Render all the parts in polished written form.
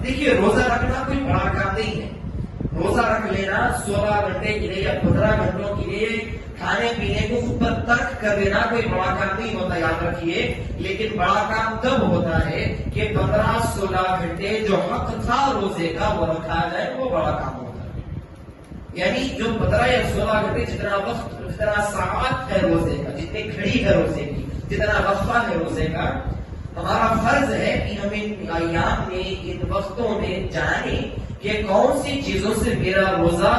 دیکھیے روزہ رکھنا کوئی بڑا کام نہیں ہے. روزہ رکھ لینا 16 گھنٹے کے لیے یا 15 گھنٹوں کے لیے کھانے پینے کو اوپر ترک کر دینا کوئی بڑا کام نہیں ہوتا، یاد رکھیے. لیکن بڑا کام تب ہوتا ہے کہ 15-16 گھنٹے جو حق تھا روزے کا وہ رکھا جائے، وہ بڑا کام ہوتا ہے. یعنی جو 15 یا 16 گھنٹے جتنا وقت، جتنا ساعت ہے روزے کا، جتنی گھڑی ہے روزے کی، جتنا وقفہ ہے روزے کا، ہمارا فرض ہے کہ ہم ان ایام میں، ان وقتوں میں جانیں کہ کون سی چیزوں سے میرا روزہ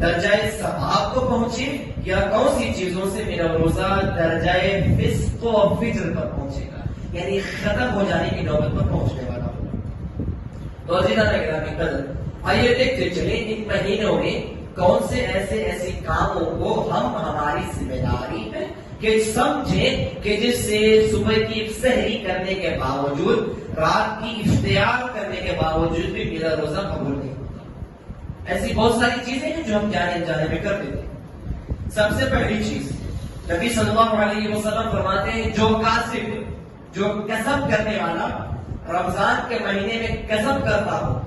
درجہ ثواب کو پہنچے یا کون سی چیزوں سے میرا روزہ درجہ فسق و فجر پر پہنچے گا، یعنی ختم ہو جانے کی نوبت پر پہنچنے والا ہوگا. تو عزیزان گرامی قدر، آئیے دیکھتے چلیں ان مہینوں میں کون سے ایسے کاموں کو ہم، ہماری ذمہ داری ہے کہ سمجھیں کہ جس سے صبح کی سحری کرنے کے باوجود، رات کی افطار کرنے کے باوجود بھی میرا روزہ قبول نہیں ہوتا. ایسی بہت ساری چیزیں ہیں جو ہم جانے جانے میں کر دیتے ہیں. سب سے پہلی چیز نبی صلی اللہ علیہ وسلم فرماتے ہیں جو کاسب، جو کسب کرنے والا رمضان کے مہینے میں کسب کرتا ہو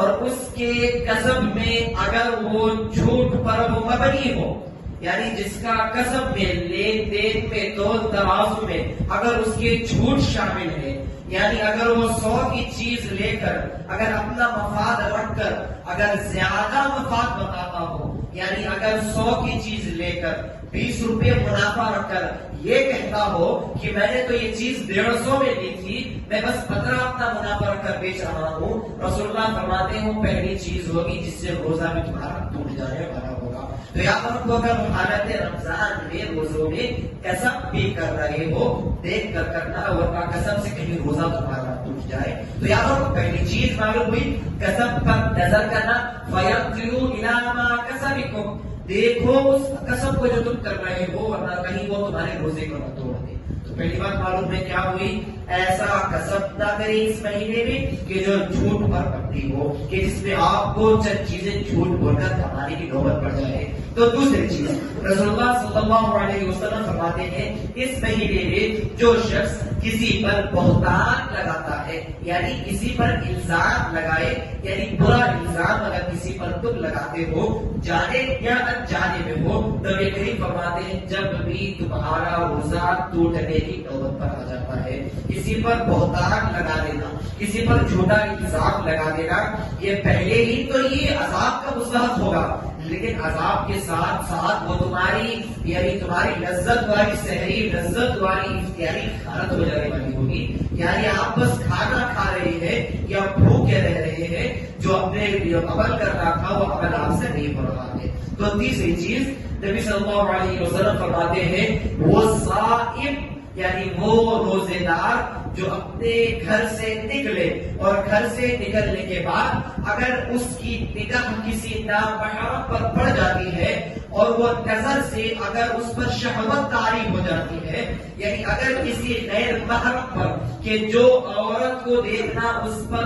اور اس کے کسب میں اگر وہ جھوٹ پر وہ مبنی ہو، یعنی جس کا کسب میں، لین دین میں، تول ترازو میں اگر اس کے جھوٹ شامل ہے، یعنی اگر وہ 100 کی چیز لے کر اگر اپنا مفاد رکھ کر اگر زیادہ مفاد بتاتا ہو، یعنی اگر 100 کی چیز لے کر 20 روپے منافع رکھ کر یہ کہتا ہو کہ میں نے تو یہ چیز 150 میں لی تھی، میں بس 15 اپنا منافع رکھ کر بیچ رہا ہوں، رسول اللہ فرماتے ہیں پہلی چیز ہوگی جس سے روزہ بھی تمہارا ٹوٹ جانے والا ہوگا. تو یہاں پر کو اگر حالت رمضان میں روزوں میں کسب بھی کر رہے ہو، دیکھ کر کرنا، ورنہ کسب سے کہیں روزہ تمہارا ٹوٹ جائے. تو یہاں پر پہلی چیز معلوم ہوئی کسب پر نظر کرنا. فَيَرْجِعُوا إِلَىٰ مَا كَسَبِكُمْ، دیکھو اس کسب کو جو تم کر رہے ہو، ورنہ کہیں وہ تمہارے روزے کو نہ توڑ دے. تو پہلی بات معلوم ہے کیا ہوئی، ایسا کسب نہ کرے اس مہینے میں کہ جو جھوٹ پر مبنی ہو، کہ جس میں آپ کو چند چیزیں جھوٹ بول کر کمانے کی نوبت پڑ جائے. تو دوسری چیز رسول اللہ صلی اللہ علیہ وسلم فرماتے ہیں اس مہینے میں جو شخص کسی پر بہتان لگاتا ہے، یعنی کسی پر الزام لگائے، یعنی برا الزام اگر کسی پر تم لگاتے ہو، جانے یا انجانے میں ہو، نبی کریم فرماتے ہیں جب بھی تمہارا روزہ ٹوٹنے کی نوبت پر آ جاتا ہے، کسی پر بہتان لگا دینا، کسی پر جھوٹا الزام لگا دینا، یہ پہلے ہی تو یہ عذاب کا مستحق ہوگا، لیکن عذاب کے ساتھ ساتھ وہ تمہاری، یعنی تمہاری لذت والی سحری، لذت والی افطاری خارج ہو جانے والی ہوگی. یعنی آپ بس کھانا کھا رہے ہیں یا بھوکے رہ رہے ہیں، جو اپنے عمل کرنا تھا وہ عمل آپ سے نہیں ہو رہا ہے. تو تیسری چیز نبی صلی اللہ علیہ وسلم فرماتے ہیں وہ صائم، یعنی وہ روزے دار جو اپنے گھر سے نکلے اور گھر سے نکلنے کے بعد اگر اس کی نگاہ کسی نامحرم پر پڑ جاتی ہے اور وہ نظر سے اگر اس پر شہوت طاری ہو جاتی ہے، یعنی اگر کسی غیر محرم پر کہ جو عورت کو دیکھنا اس پر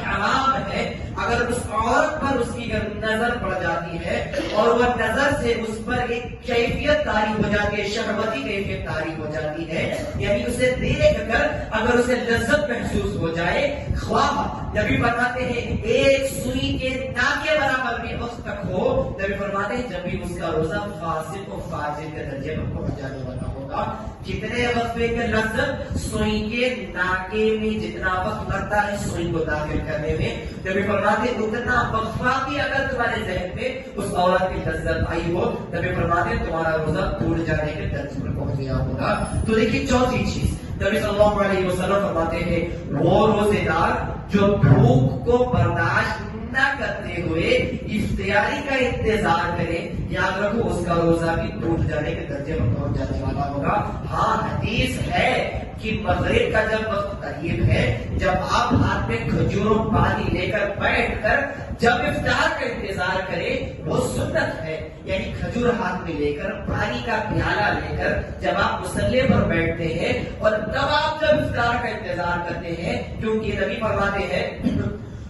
حرام ہے، اگر اس عورت پر اس کی نظر پڑ جاتی ہے اور وہ نظر سے اس پر ایک کیفیت طاری ہو جاتی ہے، شہوتی کیفیت طاری ہو جاتی ہے، یعنی اسے دیکھ کر اگر اسے لذت محسوس ہو جائے، خواہ نبی بتاتے ہیں ایک سوئی کے ناکے برابر بھی وقت تک ہو، نبی فرماتے ہیں جب بھی اس کا روزہ فاسق و فاجر کے درجے پر پہنچ جانے والا ہوگا. کتنے وقفے کے لذت، سوئی کے ناکے میں جتنا وقت لگتا ہے سوئی کو داخل کرنے میں، نبی فرماتے ہیں اتنا وقفہ بھی اگر تمہارے ذہن میں اس عورت کی لذت آئی ہو، نبی فرماتے ہیں تمہارا روزہ ٹوٹ جانے کے درجے پر پہنچ گیا ہوگا. تو دیکھیے چوتھی چیز نبی صلی اللہ علیہ وسلم فرماتے ہیں وہ روزے دار جو بھوک کو برداشت نہ کرتے ہوئے افطاری کا انتظار کرے، یاد رکھو اس کا روزہ بھی ٹوٹ جانے کے درجے پر پہنچ جانے والا ہوگا. ہاں حدیث ہے کہ مغرب کا جب وقت قریب ہے، جب آپ ہاتھ میں کھجور و پانی لے کر بیٹھ کر جب افطار کا انتظار کرے وہ سنت ہے، یعنی کھجور ہاتھ میں لے کر، پانی کا پیالہ لے کر جب آپ مصلی پر بیٹھتے ہیں اور تب آپ جب افطار کا انتظار کرتے ہیں، کیونکہ نبی فرماتے ہیں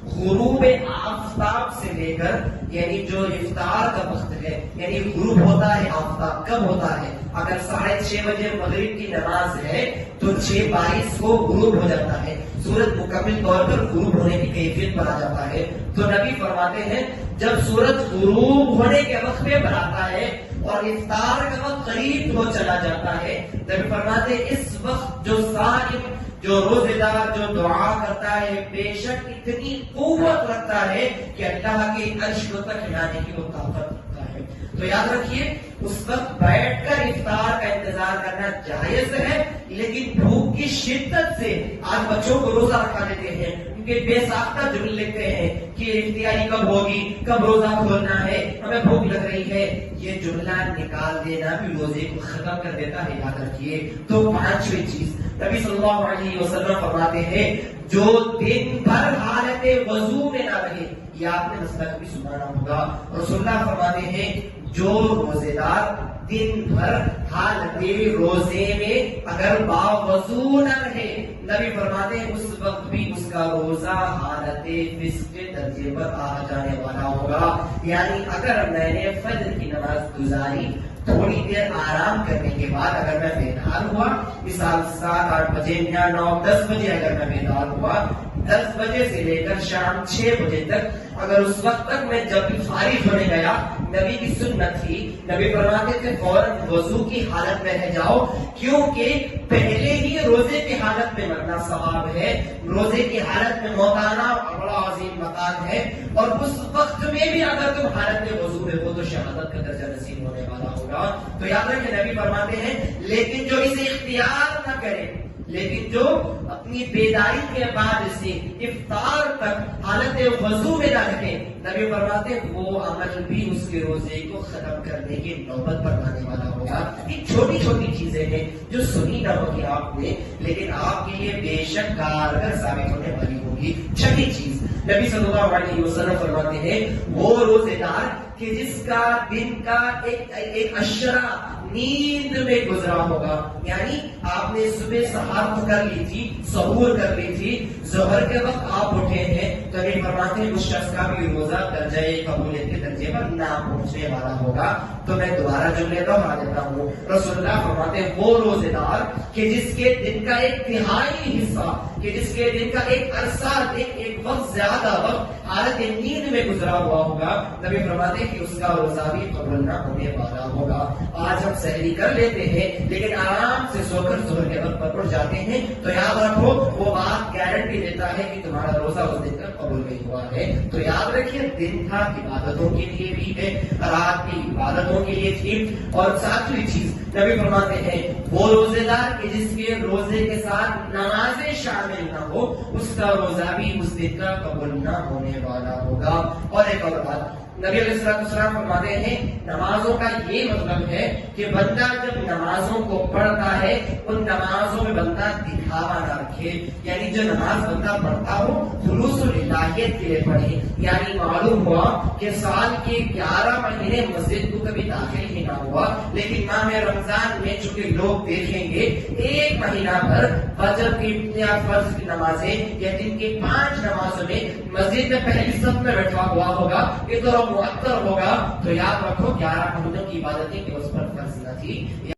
غروب آفتاب سے لے کر، یعنی جو افطار کا وقت ہے، یعنی غروب ہوتا ہے آفتاب کب ہوتا ہے؟ اگر 6:30 بجے مغرب کی نماز ہے تو 6:22 کو غروب ہو جاتا ہے. سورج مکمل طور پر غروب ہونے کی کیفیت پر آ جاتا ہے تو نبی فرماتے ہیں جب سورج غروب ہونے کے وقت پہ بناتا ہے اور افطار کا وقت قریب ہو چلا جاتا ہے، نبی فرماتے ہیں اس وقت جو صائم، جو روزے دار، جو دعا کرتا ہے بے شک اتنی قوت رکھتا ہے کہ اللہ کے عرش کو تک ہلانے کی وہ طاقت رکھتا ہے۔ تو یاد رکھیے اس وقت بیٹھ کر افطار کا انتظار کرنا جائز ہے، لیکن بھوک کی شدت سے آج بچوں کو روزہ رکھا دیتے ہیں، ان کے بے ساختہ جملے لکھتے ہیں کہ افطاری کب ہوگی، کب روزہ کھولنا ہے، ہمیں بھوک لگ رہی ہے۔ یہ جملہ نکال دینا بھی روزے کو ختم کر دیتا ہے، یاد رکھیے۔ تو پانچویں چیز نبی صلی اللہ علیہ وسلم فرماتے ہیں جو دن بھر حالت وضو میں نہ رہے، یہ آپ نے مسئلہ کبھی سنا ہوگا، رسول اللہ فرماتے ہیں جو روزے دار دن بھر حالت روزے میں اگر باوضو نہ رہے، نبی فرماتے ہیں اس وقت بھی اس کا روزہ حالت فسق کے درجے پر آ جانے والا ہوگا۔ یعنی اگر میں نے فجر کی نماز گزاری، تھوڑی دیر آرام کرنے کے بعد اگر میں بیدار ہوا، مثال 7-8 بجے یا 9-10 بجے اگر میں بیدار ہوا، 10 بجے سے لے کر شام 6 بجے تک اگر اس وقت تک میں جب بھی فارغ ہونے گیا، نبی کی سنت تھی، نبی فرماتے تھے فوراً وضو کی حالت میں رہ جاؤ، کیونکہ پہلے ہی روزے کی حالت میں مرنا ثواب ہے، روزے کی حالت میں موت آنا بڑا عظیم مقام ہے، اور اس وقت میں بھی اگر تم حالت میں وضو میں ہو تو شہادت کا درجہ نصیب ہونے والا ہوگا۔ تو یاد رکھیں نبی فرماتے ہیں لیکن جو اسے اختیار نہ کرے، لیکن جو اپنی بیداری کے بعد سے افطار تک حالت وضو میں نہ رکھے، نبی فرماتے ہیں وہ عمل بھی اس کے روزے کو ختم کرنے کی نوبت پر آنے والا ہوگا۔ یہ چھوٹی چھوٹی چیزیں ہیں جو سنی نہ ہوگی آپ نے، لیکن آپ کے لیے بے شک کارگر ثابت ہونے والی ہوگی۔ چھٹی چیز نبی صلی اللہ علیہ وسلم فرماتے ہیں وہ روزے دار کہ جس کا دن کا ایک اشرا نیند میں گزرا ہوگا، یعنی آپ نے صبح سحر کر لی تھی، سحور کر لی تھی، ظہر کے وقت آپ اٹھے ہیں، تو نبی فرماتے ہیں اس شخص کا بھی روزہ درجہ قبولیت کے درجے پر نہ پہنچنے والا ہوگا۔ تو میں دوبارہ جملے دہرا دیتا ہوں، رسول اللہ فرماتے ہیں وہ روزے دار کہ جس کے دن کا ایک تہائی حصہ، کہ جس کے دن کا ایک عرصہ، ایک وقت زیادہ وقت حالت نیند میں گزرا ہوا ہوگا، نبی فرماتے ہیں کہ اس کا روزہ بھی قبول نہ ہونے والا ہوگا۔ آج ہم سحری کر لیتے ہیں لیکن آرام سے سو کر ظہر کے وقت پر اٹھ جاتے ہیں، تو یاد رکھو وہ بات گارنٹی دیتا ہے کہ تمہارا روزہ اس دن تک قبول نہیں ہوا ہے۔ تو یاد رکھیے دن تھا عبادتوں کے لیے بھی ہے، رات کی عبادتوں کے لیے تھی۔ اور ساتویں چیز نبی فرماتے ہیں وہ روزے دار کہ جس کے روزے کے ساتھ نمازیں شامل نہ ہو، اس کا روزہ بھی اس دن کا قبول نہ ہونے والا ہوگا۔ اور ایک اور بات نبی علیہ السلام فرماتے ہیں نمازوں کا یہ مطلب ہے کہ بندہ جب نمازوں کو پڑھتا ہے ان نمازوں میں بندہ دکھاوا نہ رکھے، یعنی جو نماز بندہ پڑھتا ہو خلوص للہیت کے لیے پڑھے۔ یعنی معلوم ہوا کہ سال کے 11 مہینے مسجد کو کبھی داخل ہی نہ ہوا، لیکن ماہ رمضان میں چونکہ لوگ دیکھیں گے ایک مہینہ بھر فجر کی یا فرض کی نمازیں یا دن کی 5 نمازوں میں مسجد میں پہلی صف میں بیٹھا ہوا ہوگا، یہ تو مؤثر ہوگا۔ تو یاد رکھو 11 مہینوں کی عبادتیں کہ اس پر فرض نہ تھی۔